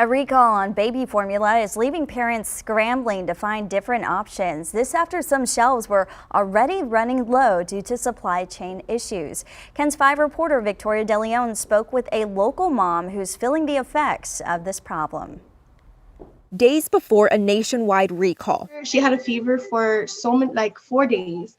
A recall on baby formula is leaving parents scrambling to find different options. This after some shelves were already running low due to supply chain issues. KENS 5 reporter Victoria De Leon spoke with a local mom who's feeling the effects of this problem. Days before a nationwide recall. She had a fever for like 4 days.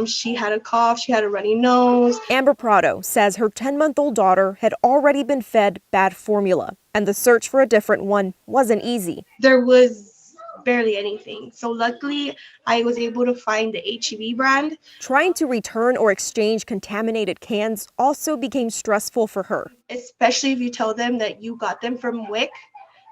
She had a cough, she had a runny nose. Amber Prado says her 10-month-old daughter had already been fed bad formula, and the search for a different one wasn't easy. There was barely anything. So luckily, I was able to find the HEB brand. Trying to return or exchange contaminated cans also became stressful for her. Especially if you tell them that you got them from WIC.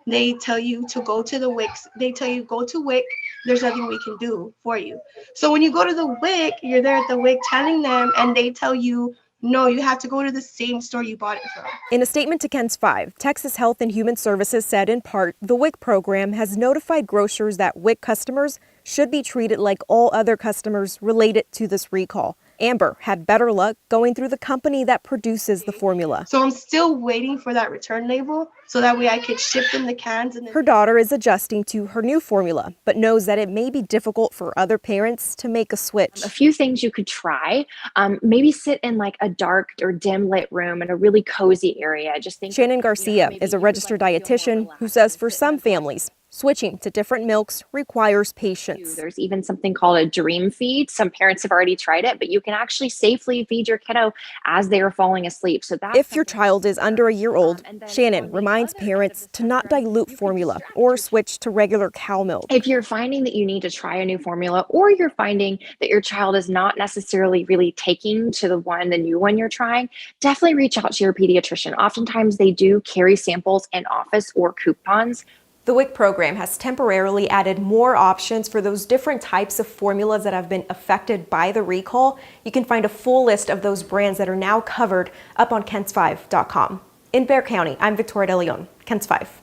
They tell you to go to the WIC. They tell you go to WIC. There's nothing we can do for you. So when you go to the WIC, you're there at the WIC telling them, and they tell you, no, you have to go to the same store you bought it from. In a statement to KENS 5, Texas Health and Human Services said in part, the WIC program has notified grocers that WIC customers should be treated like all other customers related to this recall. Amber had better luck going through the company that produces the formula. So I'm still waiting for that return label so that way I could ship them the cans. Her daughter is adjusting to her new formula, but knows that it may be difficult for other parents to make a switch. A few things you could try, maybe sit in like a dark or dim lit room in a really cozy area. Shannon Garcia is a registered dietitian who says for some families, switching to different milks requires patience. There's even something called a dream feed. Some parents have already tried it, but you can actually safely feed your kiddo as they are falling asleep. So that's if your child is under a year old, Shannon reminds parents to not dilute formula or switch to regular cow milk. If you're finding that you need to try a new formula, or you're finding that your child is not necessarily really taking to the new one you're trying, definitely reach out to your pediatrician. Oftentimes they do carry samples in office or coupons. The WIC program has temporarily added more options for those different types of formulas that have been affected by the recall. You can find a full list of those brands that are now covered up on KENS5.com. In Bexar County, I'm Victoria De Leon, KENS 5.